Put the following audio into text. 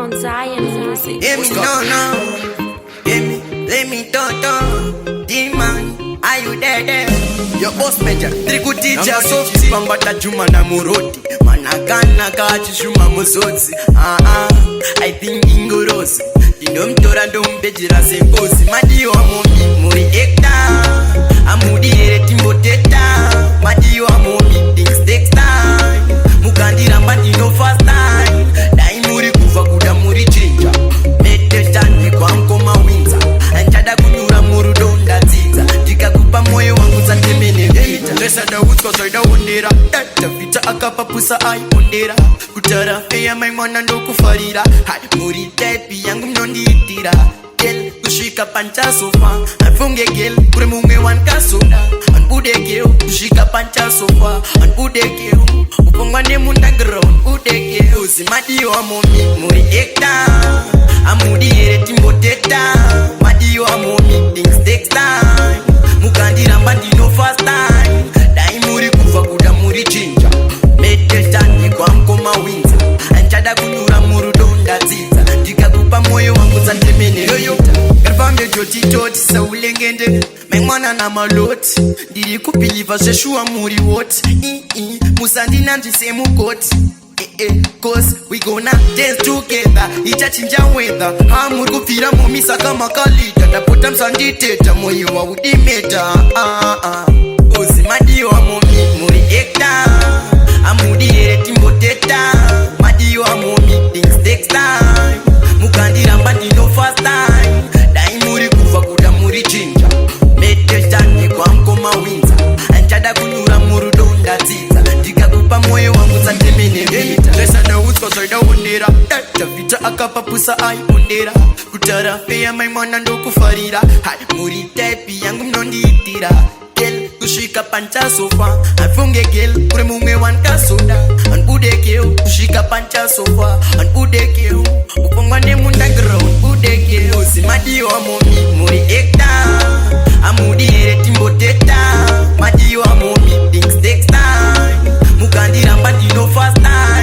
Mount Zion music. Hear me, no. Hear me, let me talk. Demon, are you there? Your boss major, triku teacher, softy. Pambata juma na muroti. Managana kachi shuma musotsi. I think ingorosi. Inomtora ndombejira semposi. Madiyo amomi, muri ekta. Amudi ere timbo teta. Madiyo amomi, things takes time. Mukandira mbandi no fast time. Dai muri kufa kuda muri chinja. Meteshane kwa mkoma winza. Anchada kunyura muru donda ziza. Jika kupa moyo wangu zantemene vita. Lesa da utko soida ondera. Tata vita akapa pusa ai ondera. Kutara feya maimwana ndo kufarira. Hai muri tepi yangu mnondi itira. Gel kushika pancha sofa. Anfunge gel kure mume wanka soda. Anbude gel kushika pancha sofa. Anbude gel upongwane munda ground. Ude gel uzimadiyo amomi muri ekta. Amudi ere timbo teta. Madiyo amomi things takes time. Mukandira mbandi no fast time. Dai muri kufa kuda muri chinja. Meteshane kwa mkoma winza. Anchada kunyura muru donda ziza. Jika kupa moyo wangu zantemene yoyo. Garvamye joti joti sa ulengende. Mengwana na maloti. Diri kupiliva sheshua muri woti. Musandi nanji semu koti. Cause we gonna dance together. Itachinja weather. Hamuri kufira mumisa kama kalita. Tapota msandi teta moyo wa udimeta. Madiyo amomi muri ekta. Amudi ere timbo teta. Madiyo amomi things takes time. Mukandira mbandi no fast time. Dai muri kufa kuda muri chinja. Meteshane kwa mkoma winza. Anchada kunyura muru donda ziza. Jika kupa moyo wangu zantemene vita. Lesa da utko soida ondera. Tata vita akapa pusa ai ondera. Kutara feya maimwana ndo kufarira. Hai muri tepi yangu mnondi itira. Gel kushika pancha sofa. Anfunge gel kure mume wanka soda. Anbude gel kushika pancha sofa. Anbude gel upongwane munda ground. Bude gel uzimadiyo amomi muri ekta. Amudi ere timbo teta. Madiyo amomi things takes time. Mukandira mbandi no fast time.